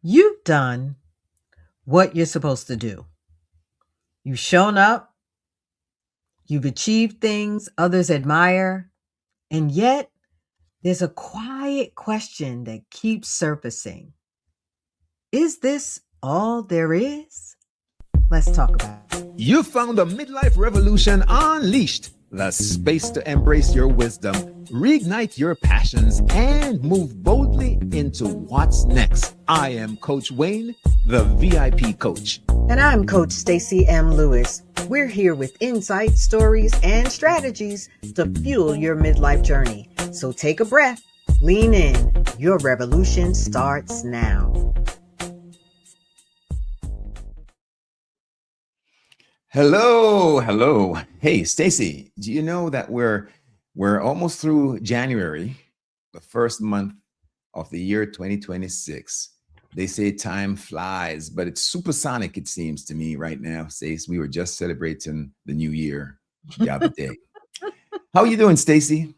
You've done what you're supposed to do. You've shown up, you've achieved things others admire, and yet there's a quiet question that keeps surfacing. Is this all there is? Let's talk about it. You found the Midlife Revolution Unleashed, the space to embrace your wisdom, reignite your passions, and move boldly into what's next. I am Coach Wayne, the VIP coach. And I'm Coach Stacy M. Lewis. We're here with insights, stories, and strategies to fuel your midlife journey. So take a breath, lean in. Your revolution starts now. Hello. Hey, Stacy, do you know that we're almost through January, the first month of the year 2026? They say time flies, but it's supersonic, it seems to me right now, Stacy. We were just celebrating the new year the other day. How are you doing, Stacy?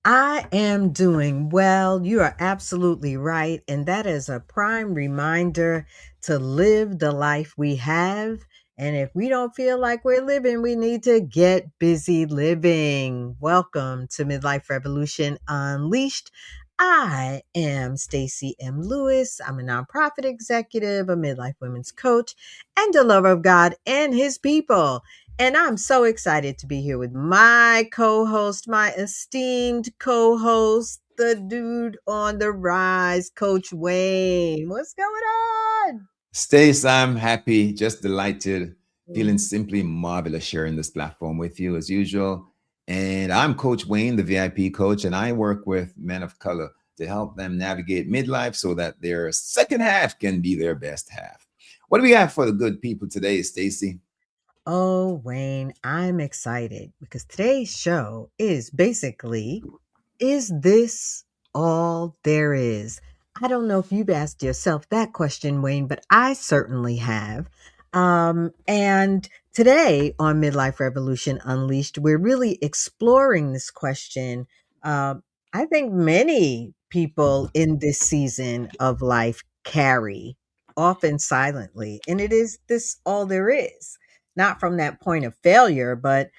I am doing well. You are absolutely right. And that is a prime reminder to live the life we have. And if we don't feel like we're living, we need to get busy living. Welcome to Midlife Revolution Unleashed. I am Stacy M. Lewis. I'm a nonprofit executive, a midlife women's coach, and a lover of God and his people. And I'm so excited to be here with my co host, my esteemed co host, the dude on the rise, Coach Wayne. What's going on? Stace, I'm happy, just delighted, feeling Mhm. simply marvelous sharing this platform with you as usual. And I'm Coach Wayne, the VIP coach, and I work with men of color to help them navigate midlife so that their second half can be their best half. What do we have for the good people today, Stacy? Oh, Wayne, I'm excited because today's show is basically, is this all there is? I don't know if you've asked yourself that question, Wayne, but I certainly have. And today on Midlife Revolution Unleashed, we're really exploring this question. I think many people in this season of life carry, often silently, and it is this all there is, not from that point of failure, but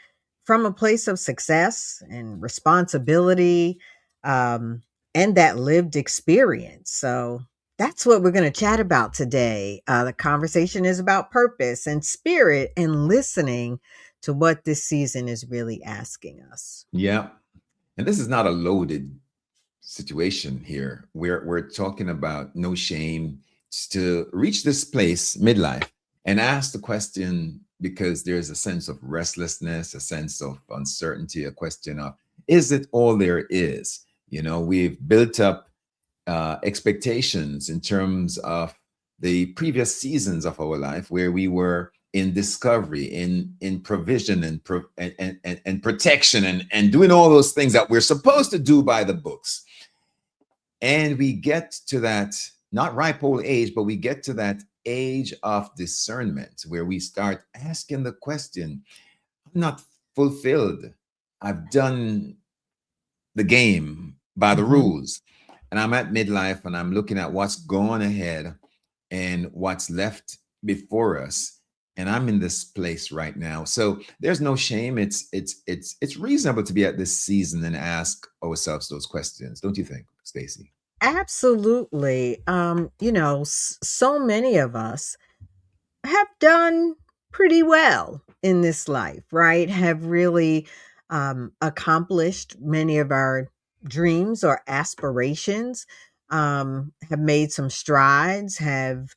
from a place of success and responsibility, um, and that lived experience. So that's what we're going to chat about today. The conversation is about purpose and spirit and listening to what this season is really asking us. Yeah. And this is not a loaded situation here. We're talking about no shame to reach this place midlife and ask the question because there's a sense of restlessness, a sense of uncertainty, a question of is it all there is? You know, we've built up expectations in terms of the previous seasons of our life where we were in discovery, in provision and protection and doing all those things that we're supposed to do by the books. And we get to that, not ripe old age, but we get to that age of discernment where we start asking the question, I'm not fulfilled. I've done the game by the Mhm. rules. And I'm at midlife and I'm looking at what's gone ahead and what's left before us. And I'm in this place right now. So there's no shame. It's reasonable to be at this season and ask ourselves those questions, don't you think, Stacy? Absolutely. So many of us have done pretty well in this life, right? Have really accomplished many of our dreams or aspirations, have made some strides, have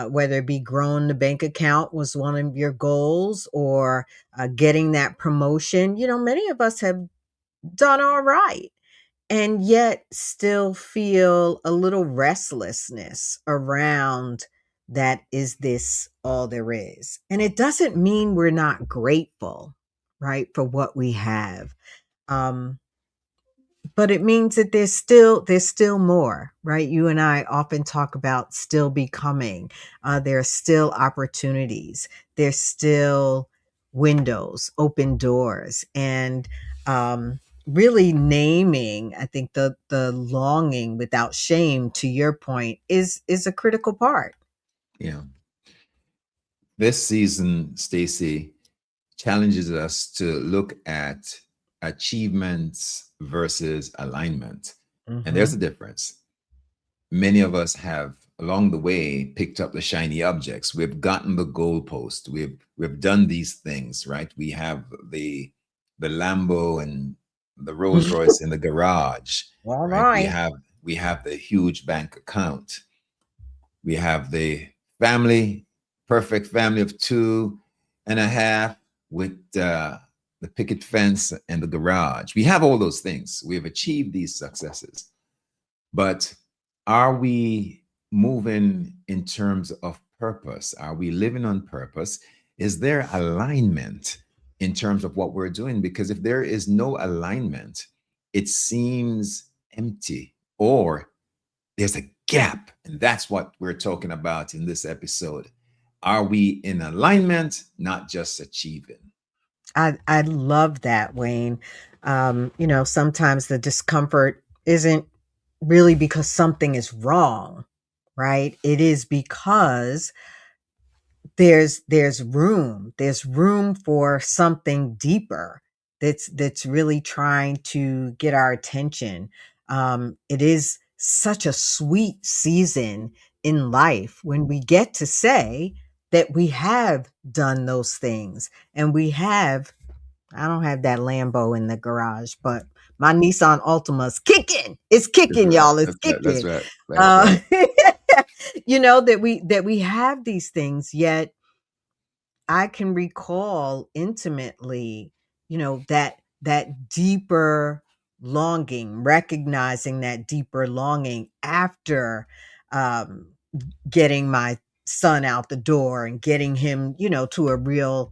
whether it be growing the bank account was one of your goals or getting that promotion. Many of us have done all right and yet still feel a little restlessness around that. Is this all there is? And it doesn't mean we're not grateful, right, for what we have. Um, but it means that there's still more, right? You and I often talk about still becoming. There are still opportunities. There's still windows, open doors, and really naming, I think the longing without shame, to your point, is a critical part. Yeah. This season, Stacy, challenges us to look at achievements versus alignment. And there's Mhm. a difference. Many of us have along the way picked up the shiny objects. We've gotten the goalpost. We've done these things, right? We have the Lambo and the Rolls Royce in the garage, All right? We right. have we have the huge bank account. We have the family, perfect family of two and a half with the picket fence and the garage. We have all those things. We have achieved these successes. But are we moving in terms of purpose? Are we living on purpose? Is there alignment in terms of what we're doing? Because if there is no alignment, it seems empty or there's a gap. And that's what we're talking about in this episode. Are we in alignment, not just achieving? I love that, Wayne. Sometimes the discomfort isn't really because something is wrong, right? It is because there's room for something deeper that's really trying to get our attention. It is such a sweet season in life when we get to say that we have done those things, and we have. I don't have that Lambo in the garage, but my Nissan Altima's kicking. It's That's kicking, right. y'all. It's That's right. That's kicking. right. That's Uh, right. that we have these things, yet I can recall intimately, that deeper longing, recognizing that deeper longing after um, getting my son out the door and getting him, to a real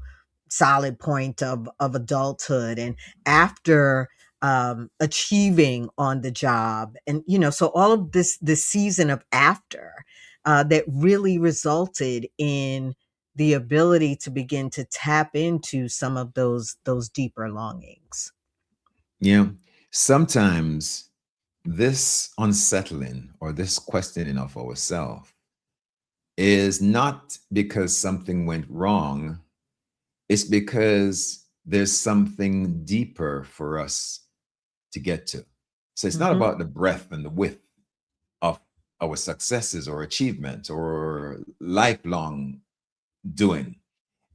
solid point of adulthood, and after achieving on the job, and so all of this season of after that really resulted in the ability to begin to tap into some of those deeper longings. Yeah. Sometimes this unsettling or this questioning of ourselves is not because something went wrong, it's because there's something deeper for us to get to. So it's not Hmm. about the breadth and the width of our successes or achievements or lifelong doing.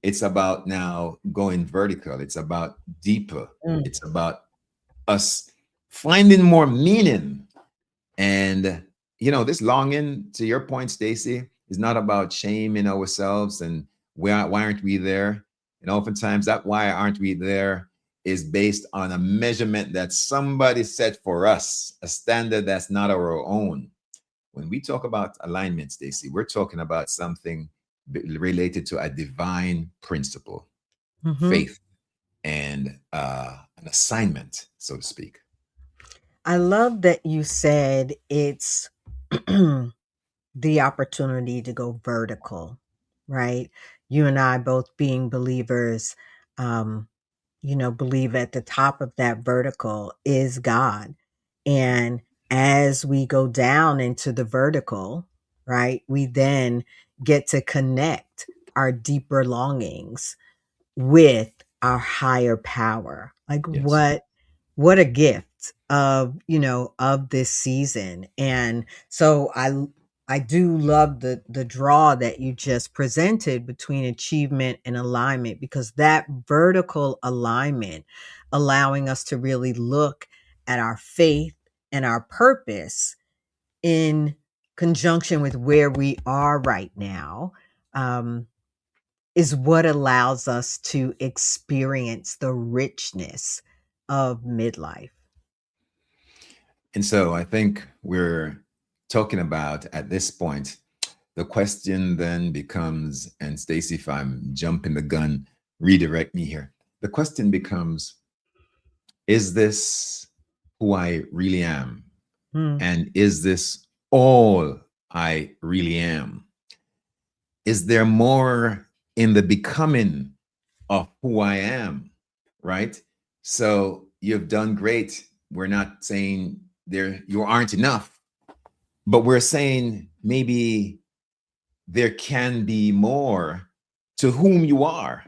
It's about now going vertical. It's about deeper. Mm. It's about us finding more meaning. And this longing, to your point, Stacy, is not about shaming ourselves and why aren't we there? And oftentimes that why aren't we there is based on a measurement that somebody set for us, a standard that's not our own. When we talk about alignment, Stacy, we're talking about something related to a divine principle, Mhm. faith, and an assignment, so to speak. I love that you said it's the opportunity to go vertical, right? You and I both being believers, um, believe at the top of that vertical is God. And as we go down into the vertical, right, we then get to connect our deeper longings with our higher power. Like Yes. what a gift of this season. And so I do love the draw that you just presented between achievement and alignment, because that vertical alignment, allowing us to really look at our faith and our purpose in conjunction with where we are right now, um, is what allows us to experience the richness of midlife. And so I think we're talking about at this point, the question then becomes, and Stacy, if I'm jumping the gun, redirect me here. The question becomes, is this who I really am? Mm, And is this all I really am? Is there more in the becoming of who I am? Right? So you've done great. We're not saying there you aren't enough, but we're saying maybe there can be more to whom you are.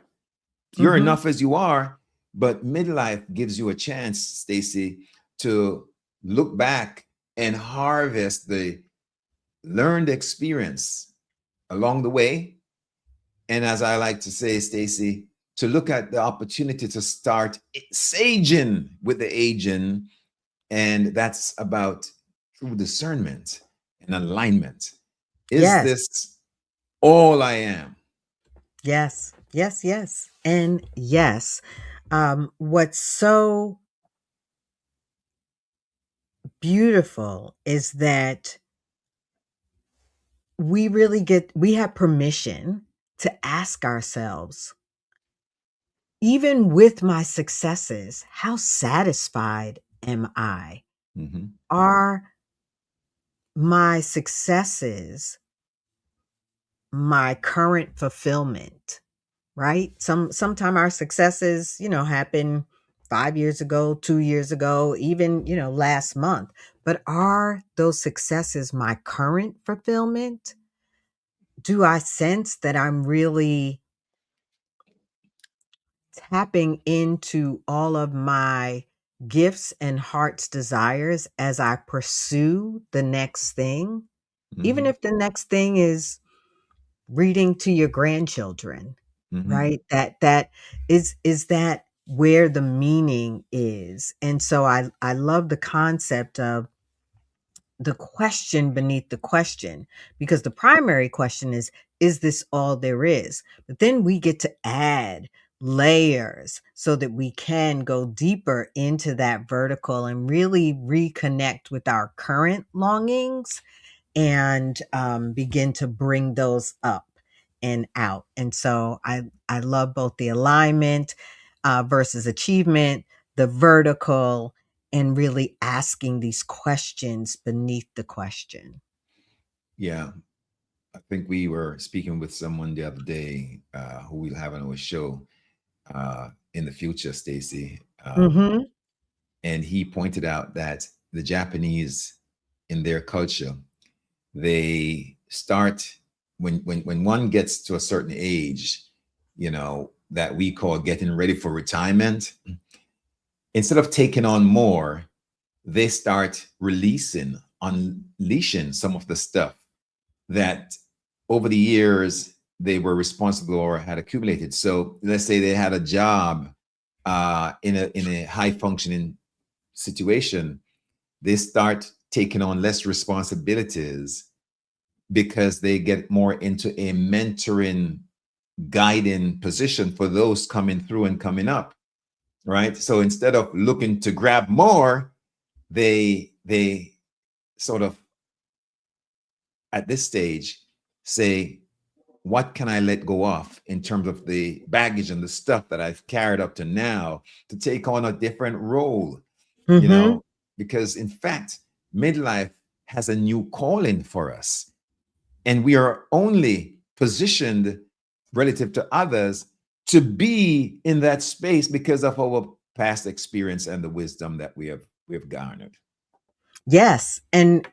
You're Mhm. enough as you are, but midlife gives you a chance, Stacy, to look back and harvest the learned experience along the way. And as I like to say, Stacy, to look at the opportunity to start saging with the aging. And that's about true discernment and alignment. Is Yes. this all I am? Yes. Yes, yes. And yes. What's so beautiful is that we have permission to ask ourselves, even with my successes, how satisfied am I? Mm-hmm, Are my successes my current fulfillment? Right? Sometime our successes, happen 5 years ago, 2 years ago, even, last month. But are those successes my current fulfillment? Do I sense that I'm really tapping into all of my gifts and heart's desires as I pursue the next thing? Even mm-hmm, if the next thing is reading to your grandchildren, mm-hmm. right? That is that where the meaning is. And so I love the concept of the question beneath the question, because the primary question is this all there is? But then we get to add layers so that we can go deeper into that vertical and really reconnect with our current longings and begin to bring those up and out. And so I love both the alignment versus achievement, the vertical, and really asking these questions beneath the question. Yeah, I think we were speaking with someone the other day who we'll have on our show in the future, Stacy. Mm-hmm. And he pointed out that the Japanese, in their culture, they start when one gets to a certain age, that we call getting ready for retirement. Instead of taking on more, they start unleashing some of the stuff that over the years they were responsible or had accumulated. So let's say they had a job in a high functioning situation, they start taking on less responsibilities because they get more into a mentoring, guiding position for those coming through and coming up, right? So instead of looking to grab more, they sort of at this stage say, what can I let go of in terms of the baggage and the stuff that I've carried up to now to take on a different role, you Mm-hmm. know? Because in fact, midlife has a new calling for us. And we are only positioned relative to others to be in that space because of our past experience and the wisdom that we have garnered. Yes. And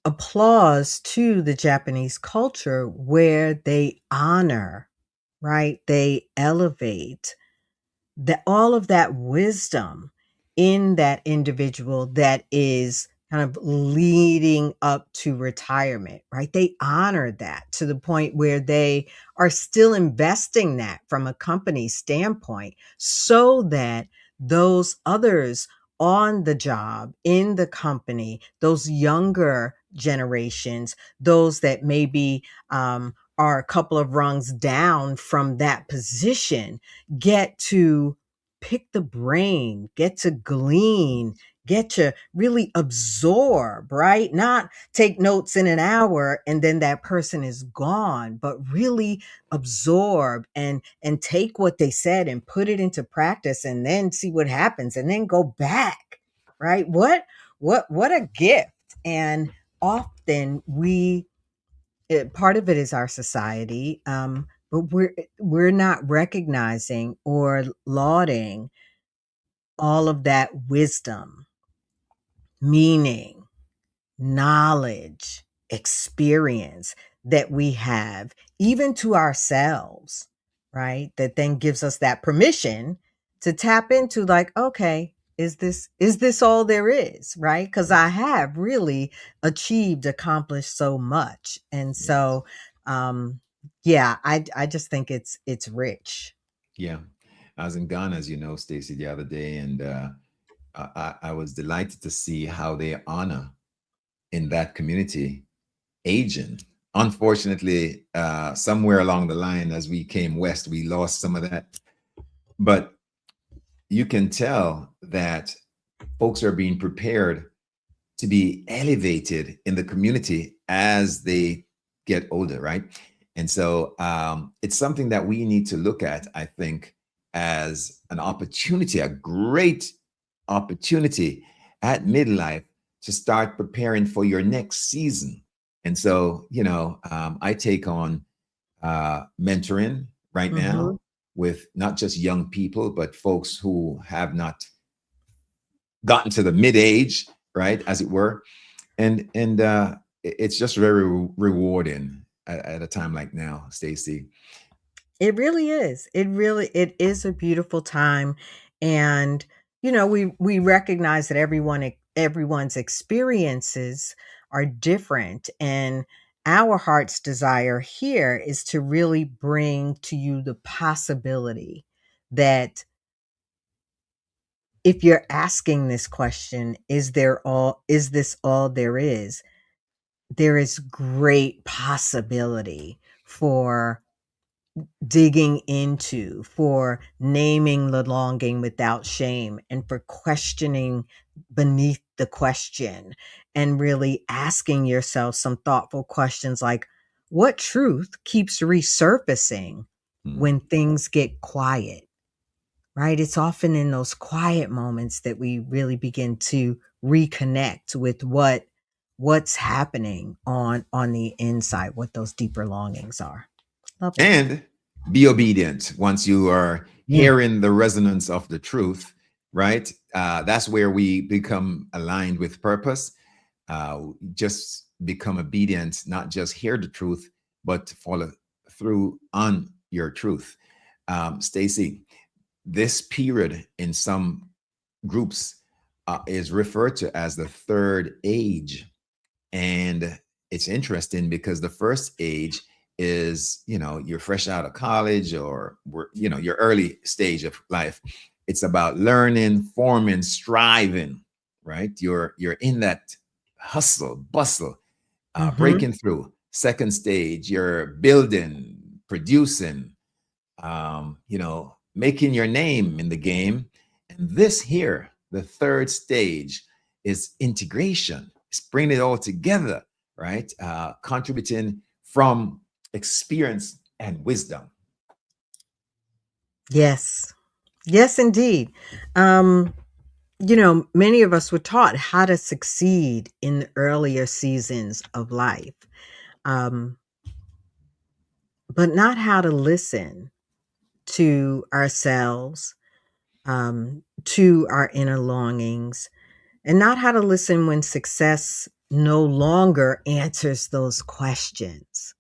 applause to the Japanese culture where they honor, right? They elevate that all of that wisdom in that individual that is kind of leading up to retirement, right? They honor that to the point where they are still investing that from a company standpoint so that those others on the job in the company, those younger generations, those that maybe are a couple of rungs down from that position, get to pick the brain, get to glean, get to really absorb, right? Not take notes in an hour and then that person is gone, but really absorb and take what they said and put it into practice and then see what happens and then go back, right? What a gift. And often part of it is our society, but we're not recognizing or lauding all of that wisdom, meaning, knowledge, experience that we have, even to ourselves, right? That then gives us that permission to tap into, like, okay, is this all there is, right? Because I have really accomplished so much. And Yes. so yeah, I just think it's rich. Yeah. I was in Ghana, as you know, Stacy, the other day, and I was delighted to see how they honor in that community aging. Unfortunately, somewhere along the line, as we came west, we lost some of that. But you can tell that folks are being prepared to be elevated in the community as they get older, right? And so it's something that we need to look at, I think, as an opportunity, a great opportunity at midlife to start preparing for your next season. And so, I take on mentoring right Mhm. now with not just young people, but folks who have not gotten to the mid age, right, as it were, and it's just very rewarding at a time like now, Stacy. It really is. It is a beautiful time. And we recognize that everyone's experiences are different, and our heart's desire here is to really bring to you the possibility that if you're asking this question, is this all there is great possibility for digging into, for naming the longing without shame, and for questioning beneath the question, and really asking yourself some thoughtful questions like, what truth keeps resurfacing Hmm. when things get quiet, right? It's often in those quiet moments that we really begin to reconnect with what's happening on the inside, what those deeper longings are. Love that. And be obedient once you are Yeah. hearing the resonance of the truth, right? That's where we become aligned with purpose. Just become obedient, not just hear the truth, but to follow through on your truth. Stacy, this period in some groups is referred to as the third age. And it's interesting because the first age is, you're fresh out of college, or your early stage of life. It's about learning, forming, striving, right? You're in that hustle, bustle, Mhm. breaking through. Second stage, you're building, producing, making your name in the game. And this here, the third stage, is integration. It's bringing it all together, right? Contributing from experience and wisdom. Yes. Yes, indeed. Um, many of us were taught how to succeed in the earlier seasons of life, um, but not how to listen to ourselves, to our inner longings, and not how to listen when success no longer answers those questions.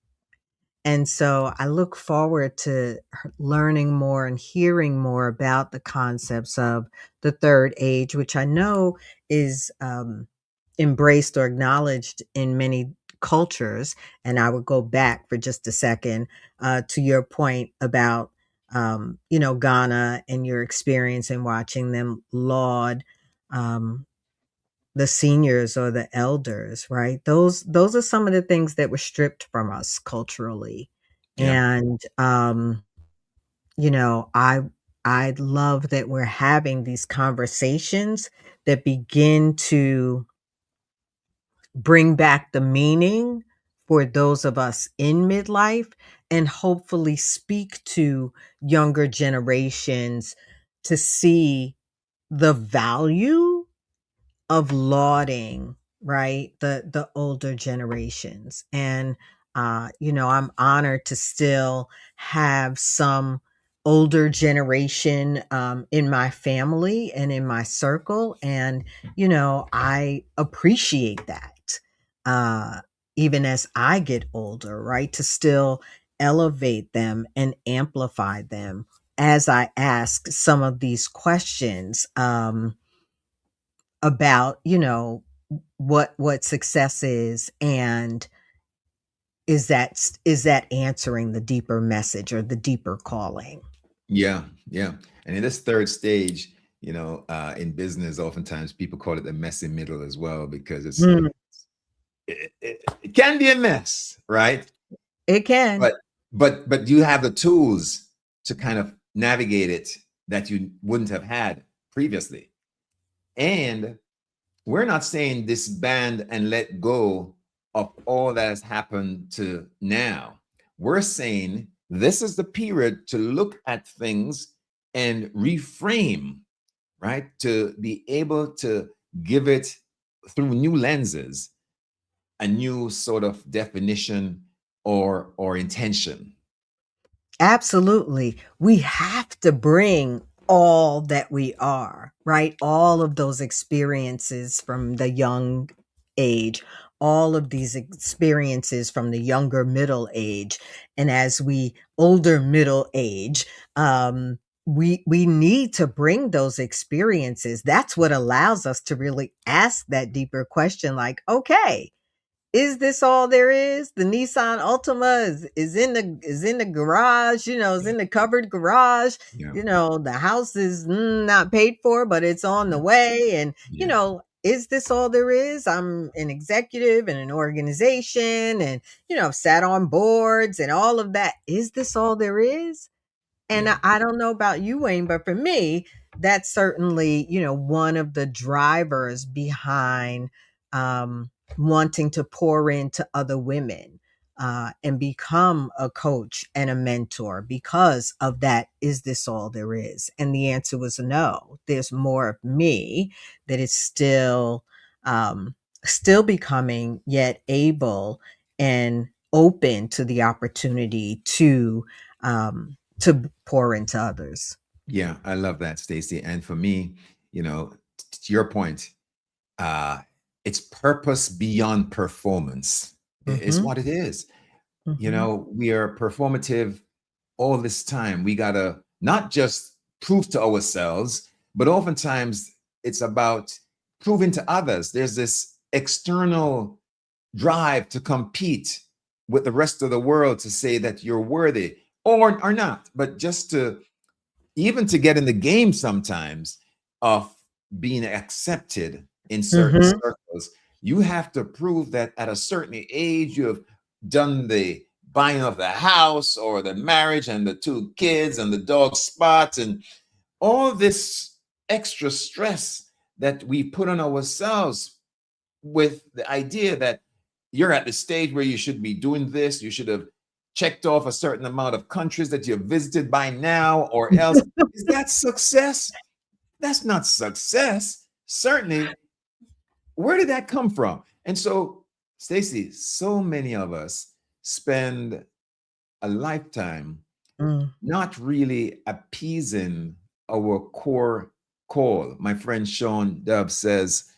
And so I look forward to learning more and hearing more about the concepts of the third age, which I know is embraced or acknowledged in many cultures. And I would go back for just a second to your point about, Ghana and your experience in watching them laud um, the seniors or the elders, right? Those are some of the things that were stripped from us culturally. Yeah. And you know, I I love that we're having these conversations that begin to bring back the meaning for those of us in midlife, and hopefully speak to younger generations to see the value of lauding, right, the older generations. And I'm honored to still have some older generation in my family and in my circle. And, I appreciate that. Uh, Even as I get older, right? To still elevate them and amplify them as I ask some of these questions about, what success is, and is that answering the deeper message or the deeper calling. Yeah, yeah. And in this third stage, in business, oftentimes people call it the messy middle as well, because Mm, it can be a mess, right? it can. But but you have the tools to kind of navigate it that you wouldn't have had previously. And we're not saying disband and let go of all that has happened to now. We're saying this is the period to look at things and reframe, right? To be able to give it through new lenses, a new sort of definition or intention. Absolutely. We have to bring all that we are, right? All of those experiences from the young age, all of these experiences from the younger middle age. And as we older middle age, we need to bring those experiences. That's what allows us to really ask that deeper question, like, okay, is this all there is? The Nissan Altima is in the garage, is Yeah, in the covered garage. yeah, The house is not paid for, but it's on the yeah, way. And yeah, is this all there is? I'm an executive in an organization, and I've sat on boards and all of that. Is this all there is? And I yeah, I don't know about you, Wayne, but for me, that's certainly, one of the drivers behind wanting to pour into other women and become a coach and a mentor because of that. Is this all there is? And the answer was no. There's more of me that is still becoming, yet able and open to the opportunity to pour into others. yeah. I love that, Stacy. And for me, to your point, uh, it's purpose beyond performance, is Mhm, what it is. mhm, We are performative all this time. We gotta not just prove to ourselves, but oftentimes it's about proving to others. There's this external drive to compete with the rest of the world to say that you're worthy or not, but just to even to get in the game sometimes of being accepted in certain mhm. circles, you have to prove that at a certain age you have done the buying of the house or the marriage and the two kids and the dog spots and all this extra stress that we put on ourselves with the idea that you're at the stage where you should be doing this, you should have checked off a certain amount of countries that you've visited by now, or else. Is that success? That's not success. Certainly, where did that come from? And so, Stacy, so many of us spend a lifetime Mm, not really appeasing our core call. My friend Sean Dove says,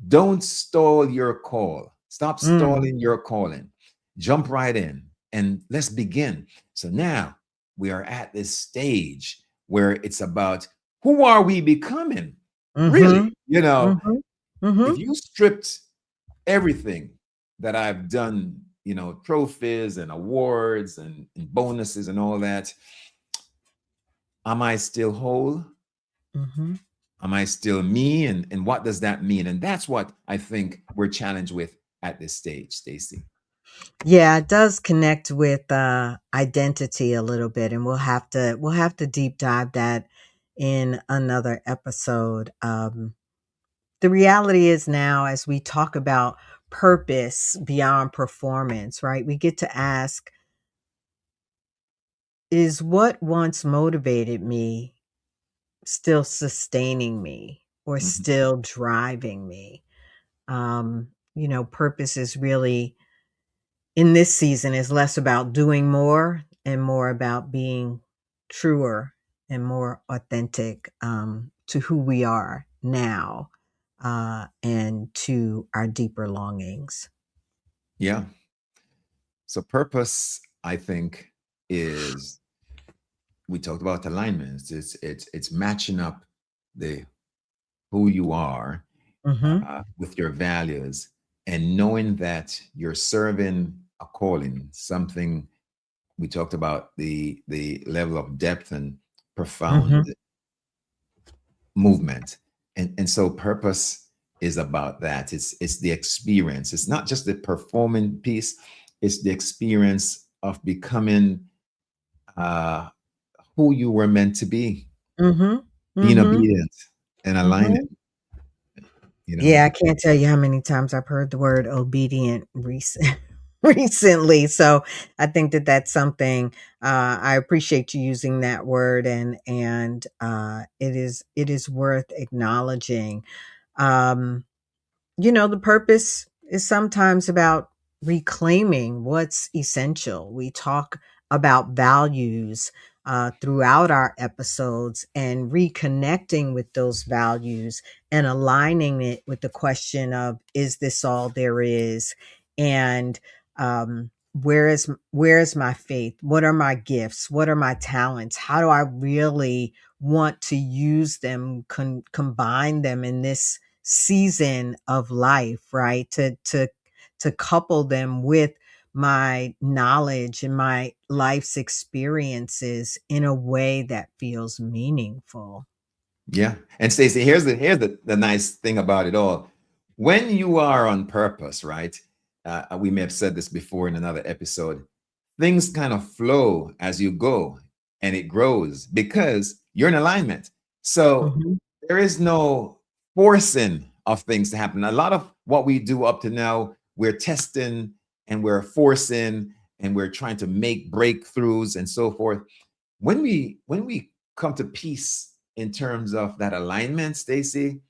don't stall your call. Stop mm, stalling your calling. Jump right in and let's begin. So now we are at this stage where it's about who are we becoming? Really, mhm, mhm, if mhm, you stripped everything that I've done, trophies and awards and bonuses and all that, am I still whole? mhm. Am I still me? And what does that mean? And that's what I think we're challenged with at this stage, Stacy. Yeah, it does connect with identity a little bit, and we'll have to deep dive that in another episode. The reality is now, as we talk about purpose beyond performance, right? We get to ask, is what once motivated me still sustaining me or Mhm. still driving me? Purpose is really, in this season, is less about doing more and more about being truer and more authentic to who we are now and to our deeper longings. Yeah. So purpose, I think, is we talked about alignments. It's matching up the who you are Hmm. with your values and knowing that you're serving a calling, something we talked about the level of depth and profound Hmm. movement. And so purpose is about that. It's the experience. It's not just the performing piece, it's the experience of becoming uh, who you were meant to be, Hmm. being Hmm. obedient and aligning, Hmm. you know? Yeah, I can't tell you how many times I've heard the word obedient recently. So I think that that's something I appreciate you using that word, and it is worth acknowledging. Um, the purpose is sometimes about reclaiming what's essential. We talk about values throughout our episodes and reconnecting with those values and aligning it with the question of, is this all there is? And where is my faith? What are my gifts? What are my talents? How do I really want to use them, combine them in this season of life, right? To couple them with my knowledge and my life's experiences in a way that feels meaningful. Yeah. And Stacey, here's the nice thing about it all. When you are on purpose, right? We may have said this before in another episode. Things kind of flow as you go and it grows because you're in alignment. So Mhm. there is no forcing of things to happen. A lot of what we do up to now, we're testing and we're forcing and we're trying to make breakthroughs and so forth. When we come to peace in terms of that alignment, Stacy,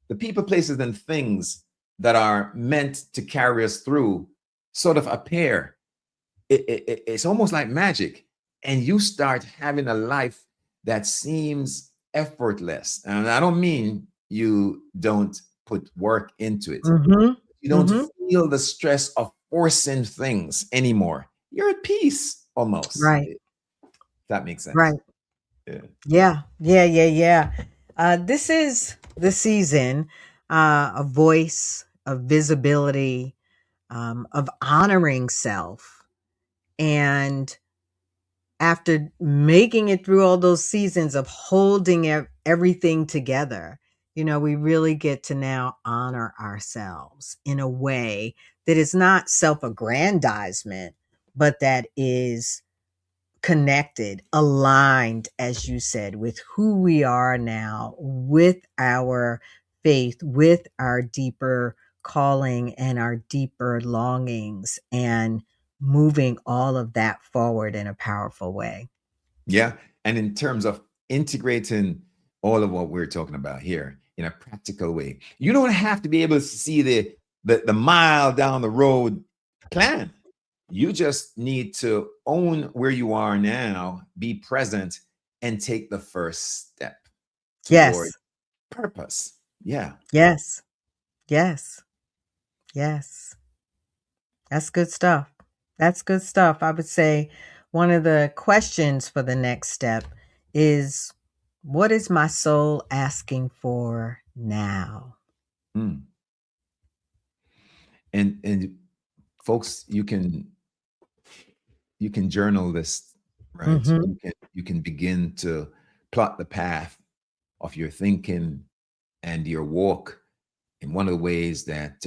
the people, places, and things that are meant to carry us through sort of appear. It's almost like magic, and you start having a life that seems effortless. And I don't mean you don't put work into it. Mhm. You don't Mhm. feel the stress of forcing things anymore. You're at peace almost. Right. If that makes sense. Right. Yeah. Yeah. Yeah. Yeah. Yeah. This is the season of voice, of visibility, of honoring self. And after making it through all those seasons of holding everything together, we really get to now honor ourselves in a way that is not self aggrandizement, but that is connected, aligned, as you said, with who we are now, with our faith, with our deeper calling and our deeper longings, and moving all of that forward in a powerful way. Yeah. And in terms of integrating all of what we're talking about here in a practical way, you don't have to be able to see the mile down the road plan. You just need to own where you are now, be present, and take the first step toward Yes, purpose. Yeah. yes, yes, yes. That's good stuff. That's good stuff. I would say one of the questions for the next step is, what is my soul asking for now? Mm. And folks, you can journal this, right? Mhm. You can begin to plot the path of your thinking and your walk. And one of the ways that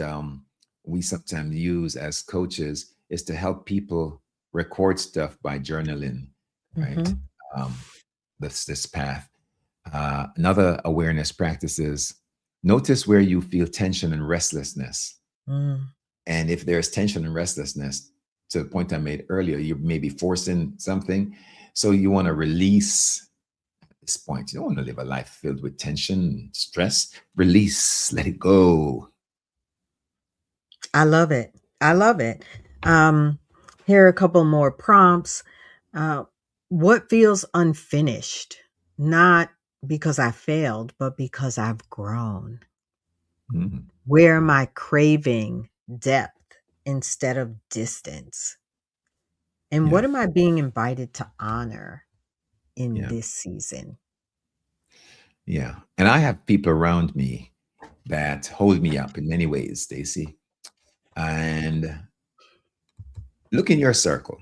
we sometimes use as coaches is to help people record stuff by journaling, right? Mhm. Um, this path. Another awareness practice is notice where you feel tension and restlessness. Mm. And if there's tension and restlessness, to the point I made earlier, you may be forcing something. So you want to release this point. You don't want to live a life filled with tension, stress. Release, let it go. I love it. I love it. Um, Here are a couple more prompts. Uh, what feels unfinished? not because I failed, but because I've grown? Mhm. Where am I craving depth instead of distance? And Yeah. what am I being invited to honor in Yeah. this season? Yeah. And I have people around me that hold me up in many ways, Stacy. And look in your circle.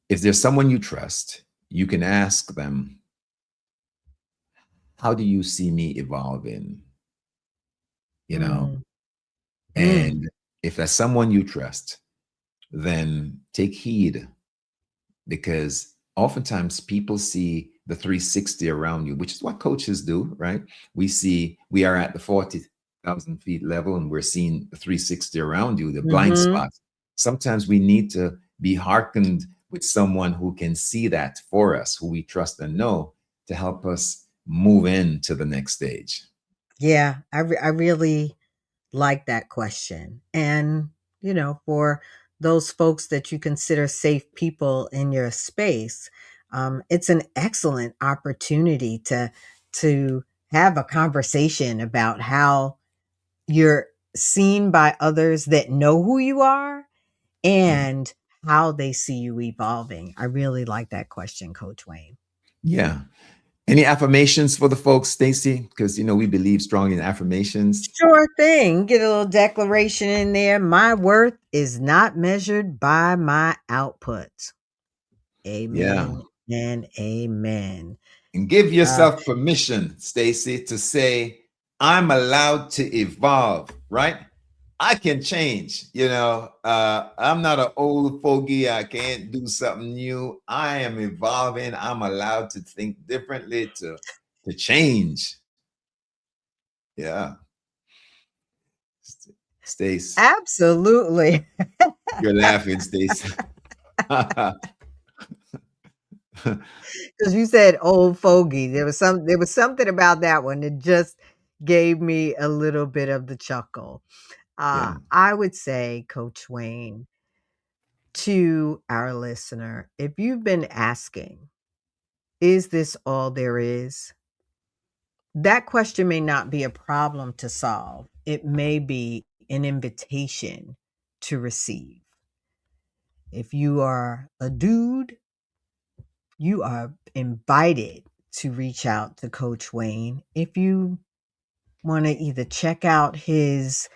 If there's someone you trust, you can ask them, how do you see me evolving? You know, Mm, mm, and if that's someone you trust, then take heed, because oftentimes people see the 360 around you, which is what coaches do, right? We are at the 40,000 feet level and we're seeing the 360 around you, the blind mhm. spots. Sometimes we need to be hearkened with someone who can see that for us, who we trust and know, to help us move into the next stage. Yeah, I really like that question. And, for those folks that you consider safe people in your space, it's an excellent opportunity to have a conversation about how you're seen by others that know who you are Yeah. and how they see you evolving. I really like that question, Coach Wayne. Yeah. Any affirmations for the folks, Stacy? Because we believe strong in affirmations. Sure thing. Get a little declaration in there. My worth is not measured by my output. Yeah. Amen and amen. And give Uh, yourself permission, Stacy, to say, I'm allowed to evolve, right? I can change. I'm not an old fogey. I can't do something new. I am evolving. I'm allowed to think differently, to change. Yeah. Stace, Absolutely. you're laughing, Stace. Because you said old fogey. There was something about that one that just gave me a little bit of the chuckle. Yeah. I would say, Coach Wayne, to our listener, if you've been asking, is this all there is? That question may not be a problem to solve. It may be an invitation to receive. If you are a dude, you are invited to reach out to Coach Wayne. If you want to either check out his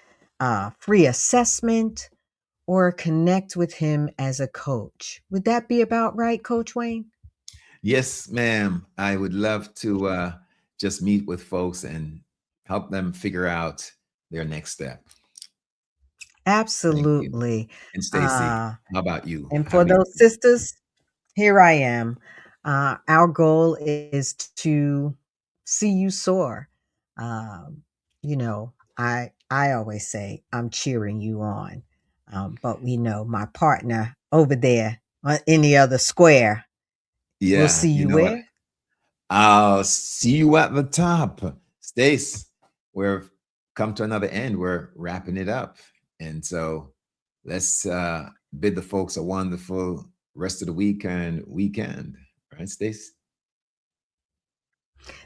free assessment or connect with him as a coach. Would that be about right, Coach Wayne? Yes, ma'am. I would love to just meet with folks and help them figure out their next step. Thank you. Absolutely. And Stacy, Uh, how about you? and for Have you? those sisters, here I am. Our goal is to see you soar. Um, I always say I'm cheering you on, but we know my partner over there in the other square will Yeah, see you you know what? where. I'll see you at the top. Stace, we've come to another end. We're wrapping it up. And so let's bid the folks a wonderful rest of the weekend. Right, Stace?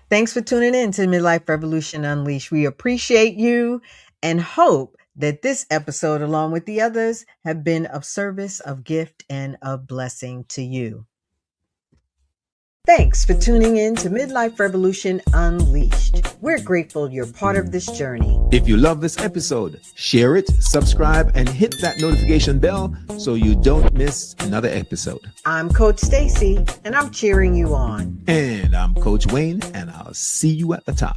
Thanks for tuning in to Midlife Revolution Unleashed. We appreciate you and hope that this episode, along with the others, have been of service, of gift, and of blessing to you. Thanks for tuning in to Midlife Revolution Unleashed. We're grateful you're part of this journey. If you love this episode, share it, subscribe, and hit that notification bell so you don't miss another episode. I'm Coach Stacy, and I'm cheering you on. And I'm Coach Wayne, and I'll see you at the top.